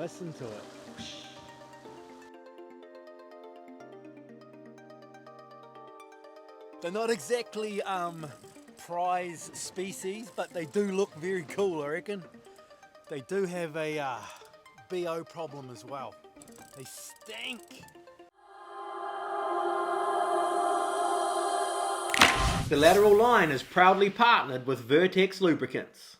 Listen to it. They're not exactly prize species, but they do look very cool, I reckon. They do have a BO problem as well. They stink. The lateral line is proudly partnered with Vertex Lubricants.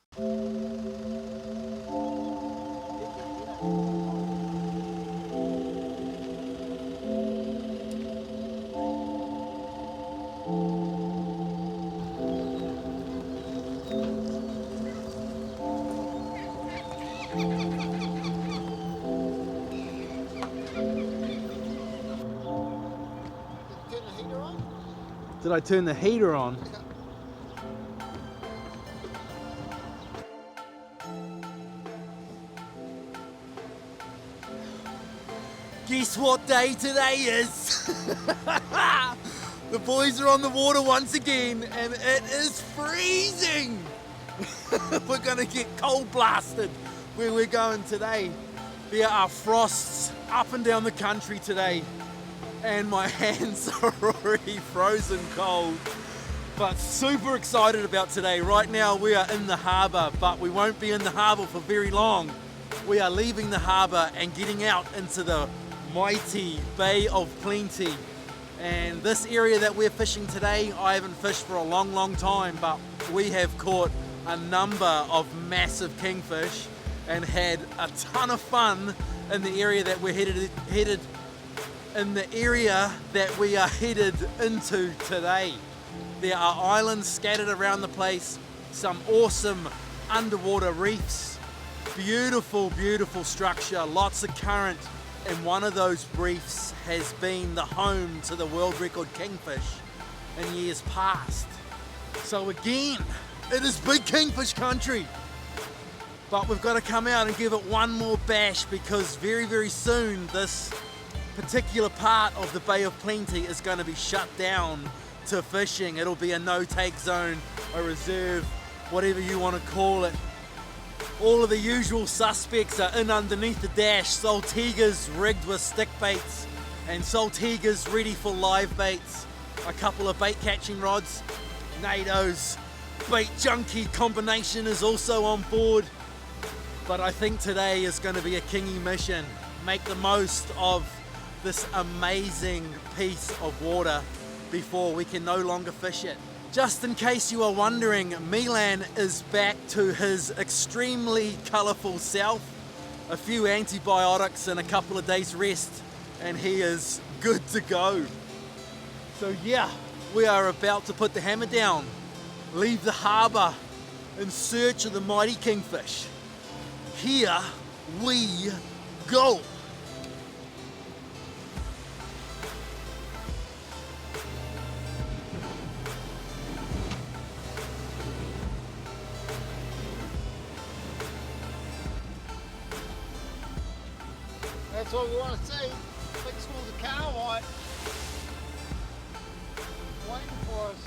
Did I turn the heater on? Guess what day today is? The boys are on the water once again and it is freezing. We're gonna get cold blasted where we're going today. There are frosts up and down the country today and my hands are already frozen cold. But super excited about today. Right now we are in the harbour, but we won't be in the harbour for very long. We are leaving the harbour and getting out into the mighty Bay of Plenty. And this area that we're fishing today, I haven't fished for a long time, but we have caught a number of massive kingfish and had a ton of fun in the area that we're headed into today. There are islands scattered around the place, some awesome underwater reefs, beautiful structure, lots of current, and one of those reefs has been the home to the world record kingfish in years past. So again, it is big kingfish country. But we've got to come out and give it one more bash because very soon this particular part of the Bay of Plenty is going to be shut down to fishing. It'll be a no-take zone, a reserve, whatever you want to call it. All of the usual suspects are in underneath the dash. Saltigas rigged with stick baits and Saltigas ready for live baits. A couple of bait catching rods. NATO's bait junkie combination is also on board. But I think today is going to be a kingy mission. Make the most of this amazing piece of water before we can no longer fish it. Just in case you are wondering, Milan is back to his extremely colourful self. A few antibiotics and a couple of days rest and he is good to go. So yeah, we are about to put the hammer down, leave the harbour in search of the mighty kingfish. Here we go. That's what we want to see. Big schools of kahawai waiting for us.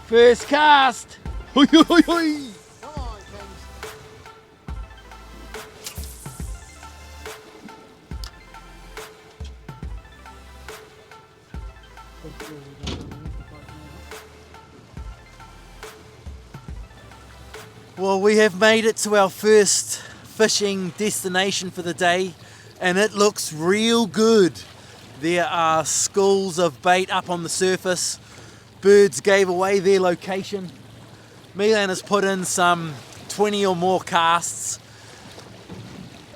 First cast. Hoi, hoi, hoi. Come on, Kings. Well, we have made it to our first fishing destination for the day and it looks real good. There are schools of bait up on the surface. Birds gave away their location. Milan has put in some 20 or more casts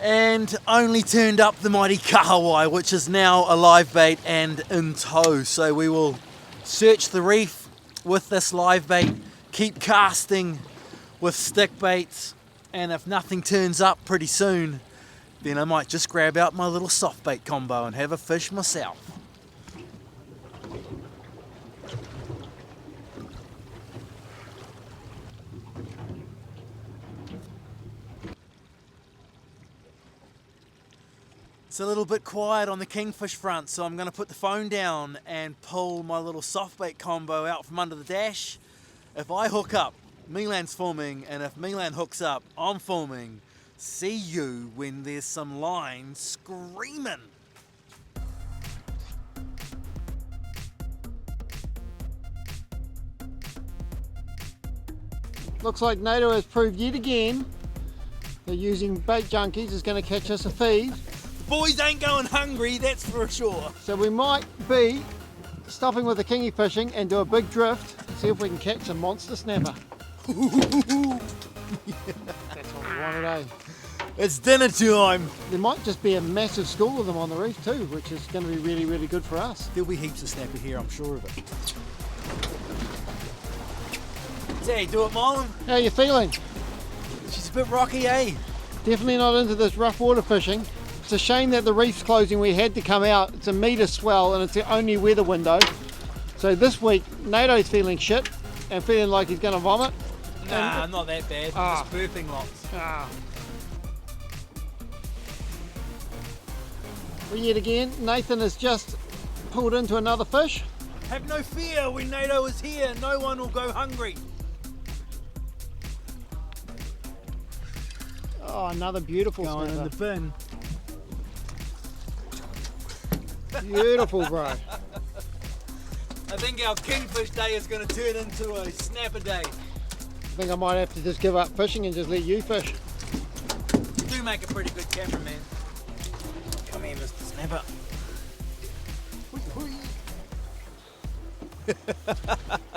and only turned up the mighty kahawai, which is now a live bait and in tow. So we will search the reef with this live bait, keep casting with stick baits, and if nothing turns up pretty soon, then I might just grab out my little soft bait combo and have a fish myself. a little bit quiet on the kingfish front, so I'm going to put the phone down and pull my little soft bait combo out from under the dash. If I hook up, Milan's filming, and if Milan hooks up, I'm filming. See you when there's some line screaming. Looks like NATO has proved yet again that using bait junkies is going to catch us a feed. The boys ain't going hungry, that's for sure. So we might be stopping with the kingy fishing and do a big drift and see if we can catch a monster snapper. That's what we want today. It's dinner time. There might just be a massive school of them on the reef too, which is going to be really, really good for us. There'll be heaps of snapper here, I'm sure of it. Say, do it, Marlon. How are you feeling? She's a bit rocky, eh? Definitely not into this rough water fishing. It's a shame that the reef's closing. We had to come out. It's a metre swell and it's the only weather window. So this week, NATO's feeling shit and feeling like he's going to vomit. Nah, not that bad. Just burping lots. Well, yet again, Nathan has just pulled into another fish. Have no fear, when NATO is here, no one will go hungry. Oh, another beautiful Going in snapper. the bin. Beautiful, bro. I think our kingfish day is going to turn into a snapper day. I think I might have to just give up fishing and just let you fish. You do make a pretty good cameraman. Come here, Mr. Snapper.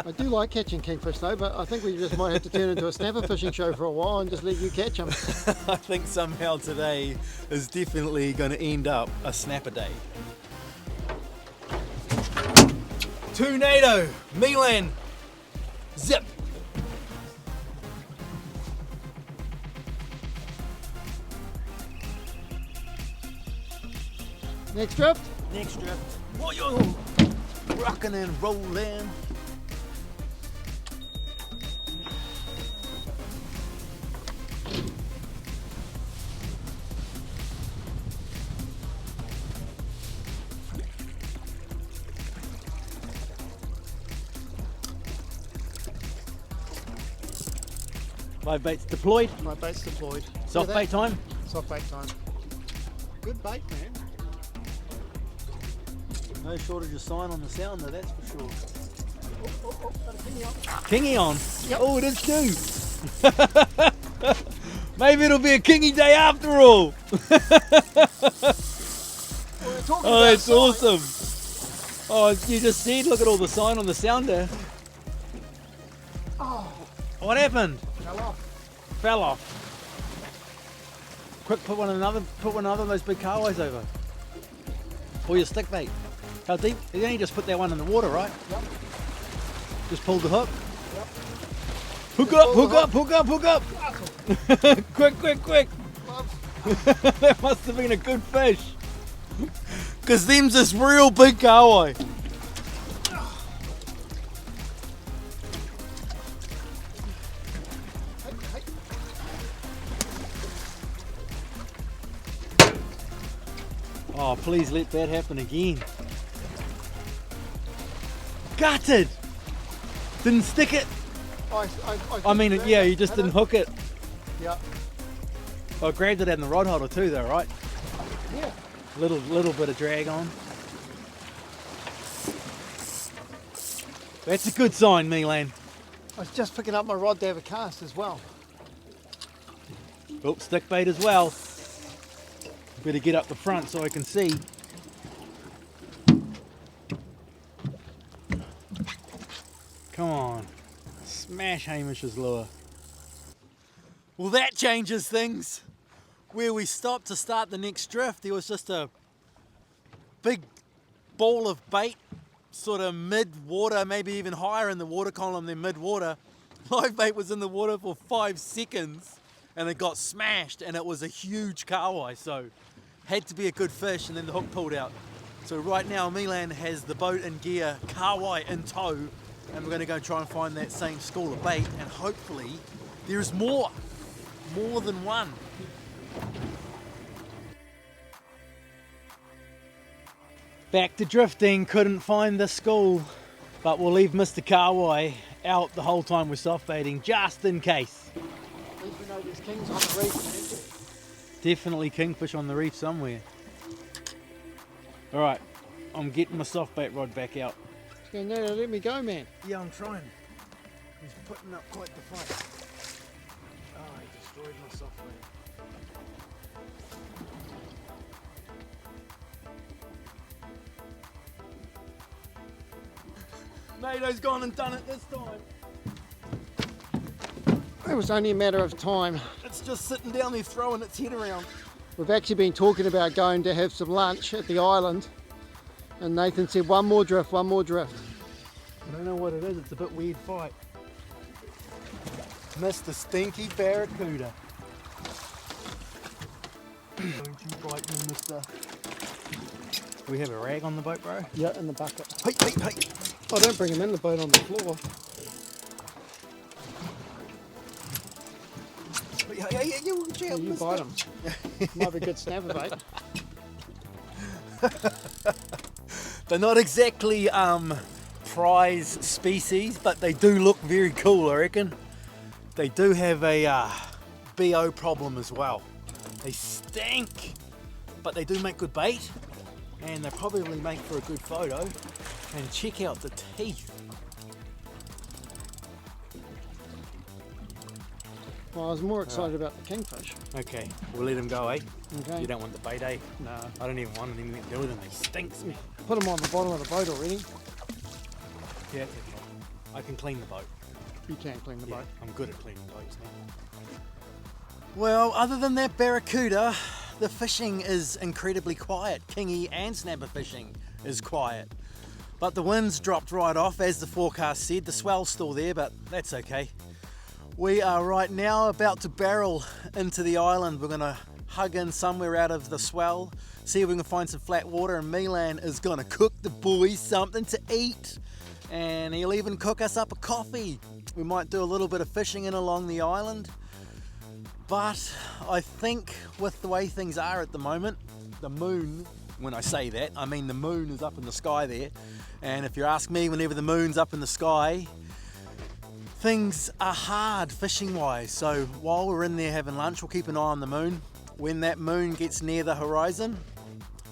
I do like catching kingfish though, but I think we just might have to turn into a snapper fishing show for a while and just let you catch them. I think somehow today is definitely going to end up a snapper day. To NATO, Milan, zip. Next drift? Next drift. Whoa, rocking and rolling. Live bait's deployed. My bait's deployed. Soft bait time. Soft bait time. Good bait, man. No shortage of sign on the sounder, that's for sure. Got a kingy on. Kingy on? Yep. Oh, it is too. Maybe it'll be a kingy day after all. Oh, that's awesome. Oh, you just said, look at all the sign on the sounder. Oh, What happened? fell off. Fell off. Quick, put one of those big kahawais over. Or your stick bait. How deep? You only just put that one in the water, right? Yep. Just pull the hook. Yep. Hook Just up, pull the hook up. Quick. That must have been a good fish. Because them's this real big kahawai. Oh, please let that happen again. Gutted! Didn't stick it. I mean, yeah, you just didn't hook it. Yeah. I grabbed it in the rod holder too, though, right? Yeah. Little bit of drag on. That's a good sign, Milan. I was just picking up my rod to have a cast as well. Oh, stick bait as well. Better get up the front so I can see. Come on. Smash Hamish's lure. Well, that changes things. Where we stopped to start the next drift, there was just a big ball of bait, sort of mid-water, maybe even higher in the water column than mid-water. Live bait was in the water for 5 seconds and it got smashed, and it was a huge kahawai, so had to be a good fish, and then the hook pulled out. So right now Milan has the boat and gear, kahawai in tow, and we're going to go try and find that same school of bait, and hopefully there's more than one. Back to drifting, couldn't find the school, but we'll leave Mr. Kahawai out the whole time we're soft baiting, just in case. At least we know there's kings on the reef. Definitely kingfish on the reef somewhere. Alright, I'm getting my soft bait rod back out. Okay, Nato, let me go, man. Yeah, I'm trying. He's putting up quite the fight. Oh, he destroyed my soft bait. Nato's gone and done it this time. It was only a matter of time. It's just sitting down there throwing its head around. We've actually been talking about going to have some lunch at the island, and Nathan said one more drift, one more drift. I don't know what it is, it's a bit weird fight. Mr. Stinky Barracuda. Don't you bite me, mister. We have a rag on the boat, bro? Yeah, in the bucket. Hey, hey, hey! Oh, don't bring him in the boat on the floor. You bite him. Might be a good snapper bait. They're not exactly prize species, but they do look very cool, I reckon. They do have a BO problem as well. They stink, but they do make good bait, and they probably make for a good photo. And check out the teeth. Well, I was more excited about the kingfish. Okay, we'll let him go, eh? Okay. You don't want the bait, eh? No. I don't even want anything to do with him. He stinks, man. Put him on the bottom of the boat already. Yeah, it's okay. I can clean the boat. You can clean the boat. I'm good at cleaning boats now. Well, other than that barracuda, the fishing is incredibly quiet. Kingy and snapper fishing is quiet. But the wind's dropped right off, as the forecast said. The swell's still there, but that's okay. We are right now about to barrel into the island. We're gonna hug in somewhere out of the swell, see if we can find some flat water, and Milan is gonna cook the boys something to eat. And he'll even cook us up a coffee. We might do a little bit of fishing in along the island. But I think with the way things are at the moment, the moon, when I say that, I mean the moon is up in the sky there. And if you ask me, whenever the moon's up in the sky, things are hard fishing wise. So while we're in there having lunch, we'll keep an eye on the moon. When that moon gets near the horizon,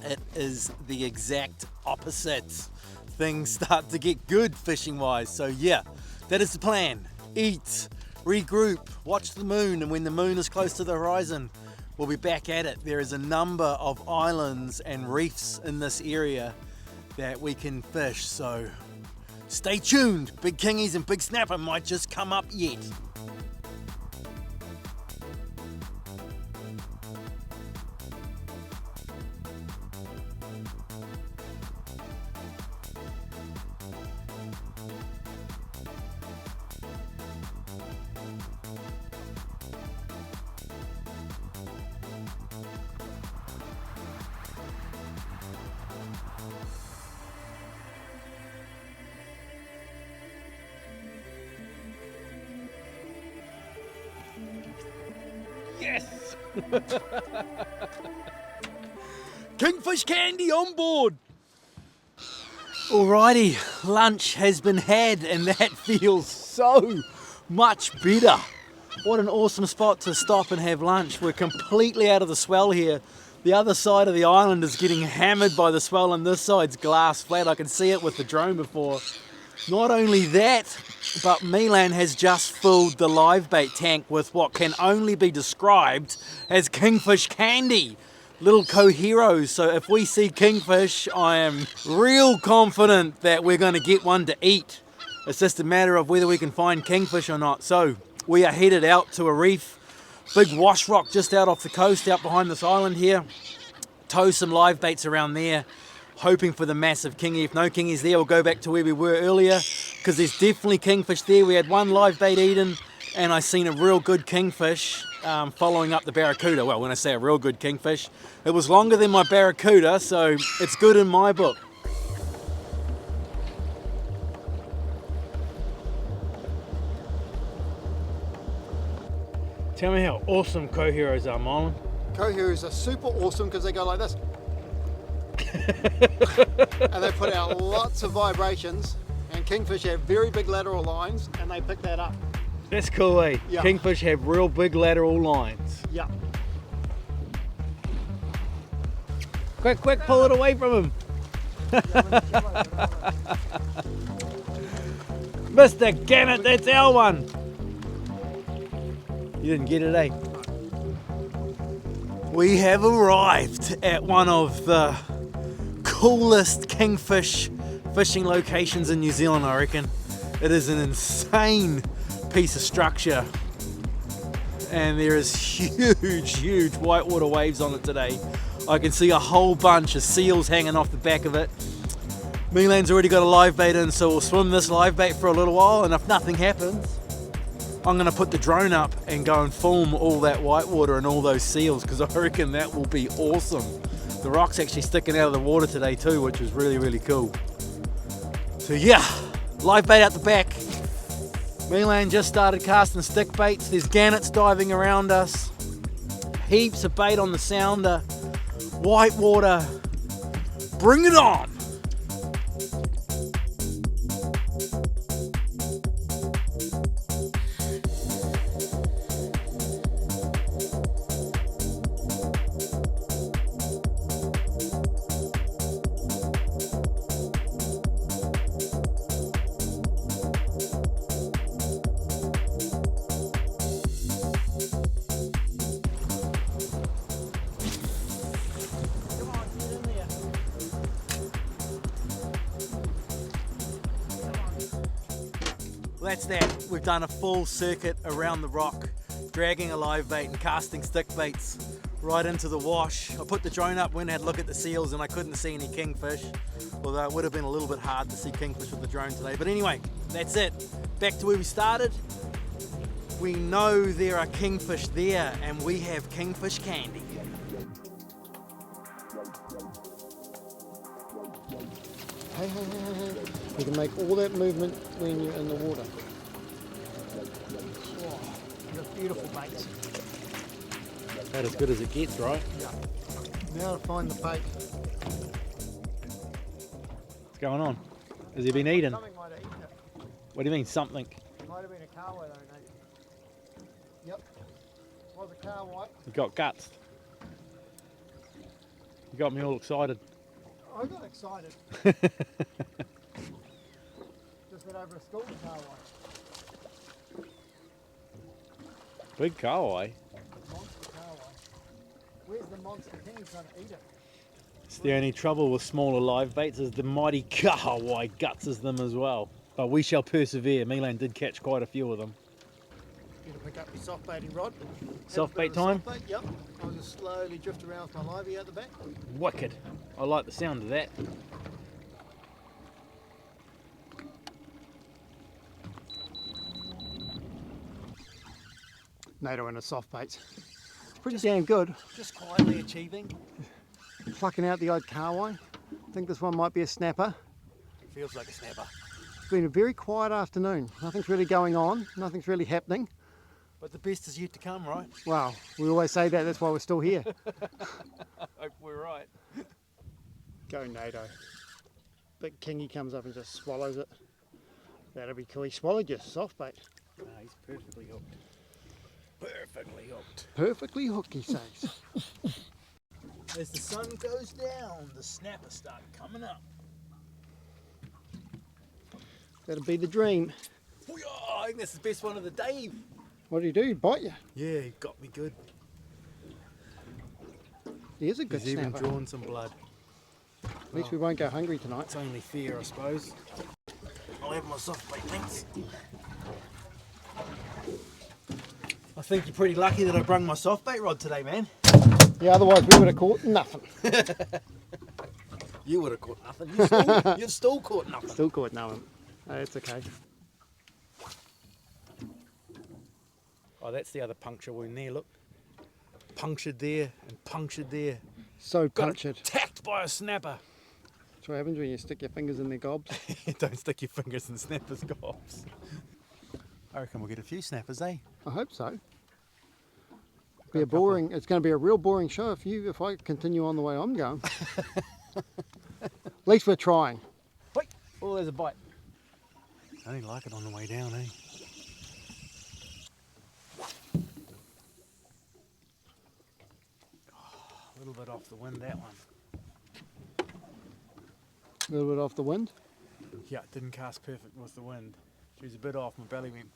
it is the exact opposite. Things start to get good fishing wise. So yeah, that is the plan. Eat, regroup, watch the moon, and when the moon is close to the horizon, we'll be back at it. There is a number of islands and reefs in this area that we can fish, so stay tuned. Big kingies and big snapper might just come up yet. Yes! Kingfish candy on board! Alrighty, lunch has been had, and that feels so much better. What an awesome spot to stop and have lunch. We're completely out of the swell here. The other side of the island is getting hammered by the swell, and this side's glass flat. I can see it with the drone before. Not only that, but Milan has just filled the live bait tank with what can only be described as kingfish candy. Little coheros. So if we see kingfish, I am real confident that we're going to get one to eat. It's just a matter of whether we can find kingfish or not. So we are headed out to a reef. Big wash rock just out off the coast, out behind this island here. Tow some live baits around there, hoping for the massive kingy. If no kingies there, we'll go back to where we were earlier, because there's definitely kingfish there. We had one live bait eaten, and I seen a real good kingfish following up the barracuda. Well, when I say a real good kingfish, it was longer than my barracuda, so it's good in my book. Tell me how awesome coheros are, Marlon. Coheros are super awesome because they go like this. And they put out lots of vibrations, and kingfish have very big lateral lines, and they pick that up. That's cool, eh? Yeah. Kingfish have real big lateral lines. Yeah. Quick, pull it away from him. Mr. Gannet, that's our one. You didn't get it, eh? We have arrived at one of the coolest kingfish fishing locations in New Zealand, I reckon. It is an insane piece of structure, and there is huge whitewater waves on it today. I can see a whole bunch of seals hanging off the back of it. Milan's already got a live bait in, so we'll swim this live bait for a little while, and if nothing happens, I'm going to put the drone up and go and film all that whitewater and all those seals, because I reckon that will be awesome. The rock's actually sticking out of the water today too, which is really cool. So yeah, live bait out the back. Milan just started casting stick baits. There's gannets diving around us. Heaps of bait on the sounder. Whitewater. Bring it on! Well, that's that. We've done a full circuit around the rock, dragging a live bait and casting stick baits right into the wash. I put the drone up, went and had a look at the seals, and I couldn't see any kingfish, although it would have been a little bit hard to see kingfish with the drone today. But anyway, that's it. Back to where we started. We know there are kingfish there, and we have kingfish candy. Hey. You can make all that movement when you're in the water. Oh, that's beautiful baits. About as good as it gets, right? Yeah. Now to find the bait. What's going on? Has he been eaten? Something might have eaten it. What do you mean, something? Might have been a kahawai though, mate. Yep. Was a kahawai. You got guts. You got me all excited. I got excited. Just went over a school to kahawai. Big kahawai. Monster kahawai. Where's the monster king? He's trying to eat it. It's the only trouble with smaller live baits is the mighty kahawai gutses them as well. But we shall persevere. Milan did catch quite a few of them. Gonna pick up your soft baiting rod. Soft bait time? Soft bait, yep. I'll just slowly drift around with my livey out the back. Wicked. I like the sound of that. NATO and a soft baits. It's pretty damn good. Just quietly achieving. Plucking out the odd kahawai. I think this one might be a snapper. Feels like a snapper. It's been a very quiet afternoon. Nothing's really going on. Nothing's really happening. But the best is yet to come, right? Wow, we always say that. That's why we're still here. I hope we're right. Go NATO. Big kingy comes up and just swallows it. That'll be cool. He swallowed your soft bait. No, he's perfectly hooked. Perfectly hooked. Perfectly hooked, he says. As the sun goes down, the snappers start coming up. That'll be the dream. Oh, I think that's the best one of the day. What did he do? He bite you? Yeah, he got me good. He is a good He's snapper. even drawn some blood. At least we won't go hungry tonight. It's only fair, I suppose. I'll have my soft bait, thanks. I think you're pretty lucky that I brung my soft bait rod today, man. Yeah, otherwise we would have caught nothing. You would have caught nothing. You've still caught nothing. Still caught nothing. Oh, it's okay. Oh, that's the other puncture wound there, look. Punctured there and punctured there. So Got punctured. attacked by a snapper. That's what happens when you stick your fingers in their gobs. Don't stick your fingers in snappers' gobs. I reckon we'll get a few snappers, eh? I hope so. Be a boring. It's going to be a real boring show if I continue on the way I'm going. At least we're trying. Wait. Oh, there's a bite. I didn't like it on the way down, eh? A little bit off the wind, that one. A little bit off the wind. Yeah, it didn't cast perfect with the wind. She was a bit off, my belly went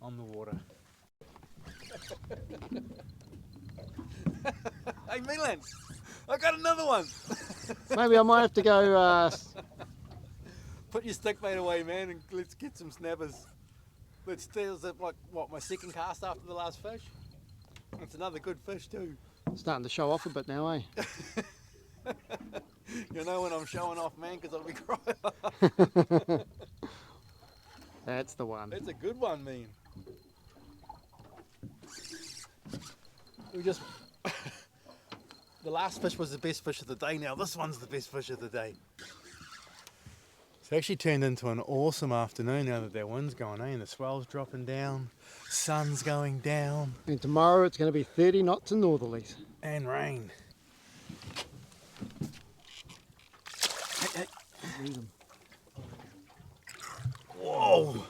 on the water. Hey Milan, I got another one! Maybe I might have to go. Put your stick bait away, man, and let's get some snappers. Let's steal it like, what, my second cast after the last fish? It's another good fish too. Starting to show off a bit now, eh? You know when I'm showing off, man, because I'll be crying. That's the one. That's a good one, man. We just... The last fish was the best fish of the day. Now this one's the best fish of the day. It's actually turned into an awesome afternoon now that wind's gone, eh? And the swell's dropping down, sun's going down. And tomorrow it's going to be 30 knots and northerlies. And rain. Hey. Whoa!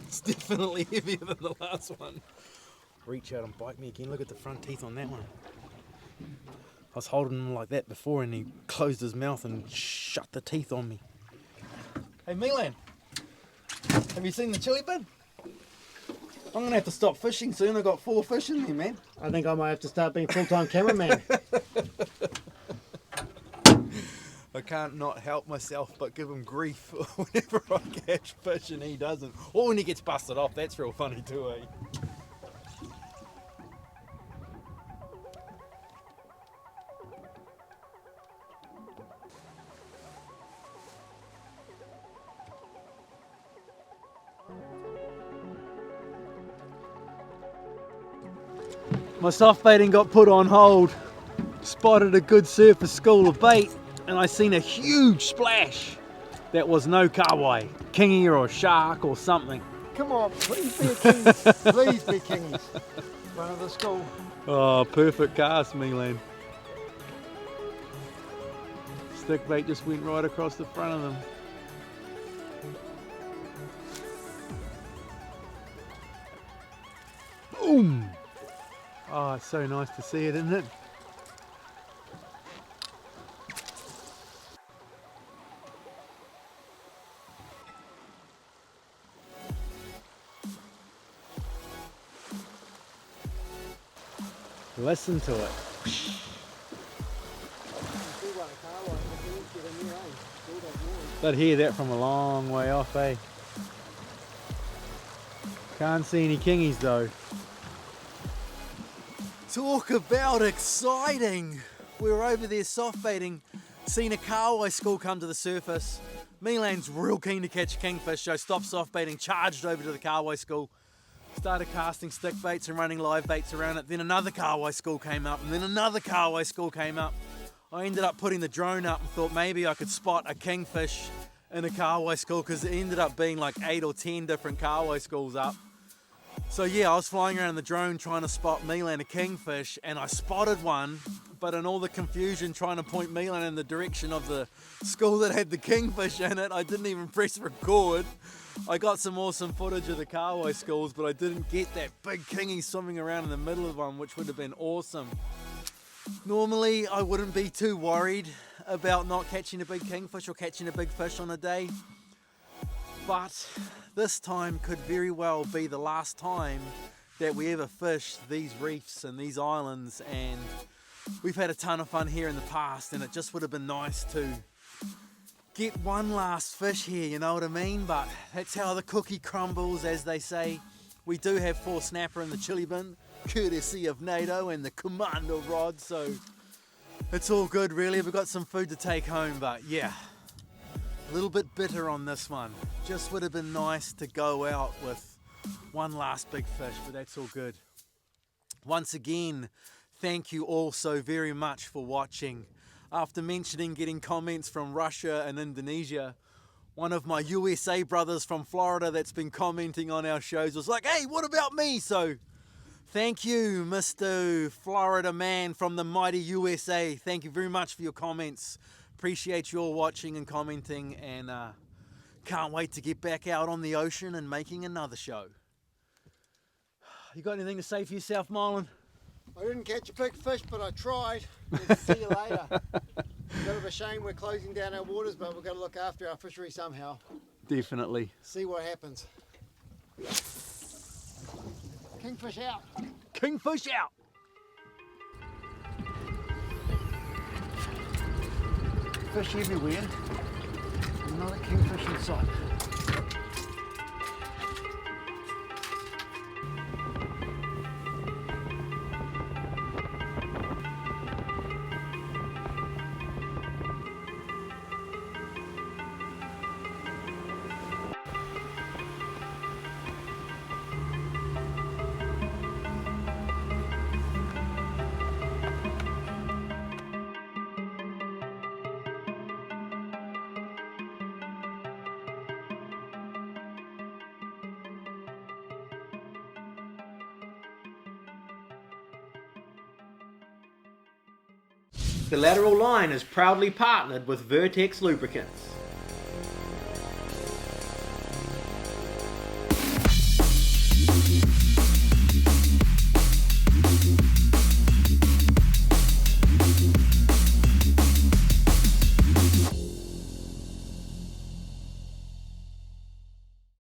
It's definitely heavier than the last one. Reach out and bite me again. Look at the front teeth on that one. I was holding him like that before and he closed his mouth and shut the teeth on me. Hey Milan, have you seen the chili bin? I'm going to have to stop fishing soon. I've got 4 fish in there, man. I think I might have to start being full-time cameraman. I can't not help myself but give him grief whenever I catch fish and he doesn't. Or when he gets busted off, that's real funny too, eh? My soft baiting got put on hold. Spotted a good surface school of bait and I seen a huge splash. That was no kahawai, kingy or a shark or something. Come on, please be a king. Please be kingies. Front of the school. Oh, perfect cast, Milan. Stick bait just went right across the front of them. Boom! Oh, it's so nice to see it, isn't it? Listen to it. They'd hear that from a long way off, eh? Can't see any kingies though. Talk about exciting! We were over there soft baiting, seen a kahawai school come to the surface. Milan's real keen to catch a kingfish, so stopped soft baiting, charged over to the kahawai school. Started casting stick baits and running live baits around it. Then another kahawai school came up, and then another kahawai school came up. I ended up putting the drone up and thought maybe I could spot a kingfish in a kahawai school because it ended up being like 8 or 10 different kahawai schools up. So yeah, I was flying around the drone trying to spot Milan a kingfish, and I spotted one, but in all the confusion trying to point Milan in the direction of the school that had the kingfish in it, I didn't even press record. I got some awesome footage of the kahawai schools, but I didn't get that big kingy swimming around in the middle of one, which would have been awesome. Normally, I wouldn't be too worried about not catching a big kingfish or catching a big fish on a day, but this time could very well be the last time that we ever fish these reefs and these islands, and we've had a ton of fun here in the past, and it just would have been nice to get one last fish here, you know what I mean? But that's how the cookie crumbles, as they say. We do have 4 snapper in the chili bin, courtesy of NATO and the commando rod, so it's all good really. We've got some food to take home, but yeah, a little bit bitter on this one. Just would have been nice to go out with one last big fish, but that's all good. Once again, thank you all so very much for watching. After mentioning getting comments from Russia and Indonesia, one of my USA brothers from Florida that's been commenting on our shows was like, hey, what about me? So Thank you, Mr. Florida Man from the mighty USA. Thank you very much for your comments. Appreciate you all watching and commenting, and can't wait to get back out on the ocean and making another show. You got anything to say for yourself, Marlon? I didn't catch a big fish, but I tried. We'll see you later. Bit of a shame we're closing down our waters, but we've got to look after our fishery somehow. Definitely. See what happens. Kingfish out. Kingfish out. Fish everywhere. Not a kingfish in sight. The Lateral Line is proudly partnered with Vertex Lubricants.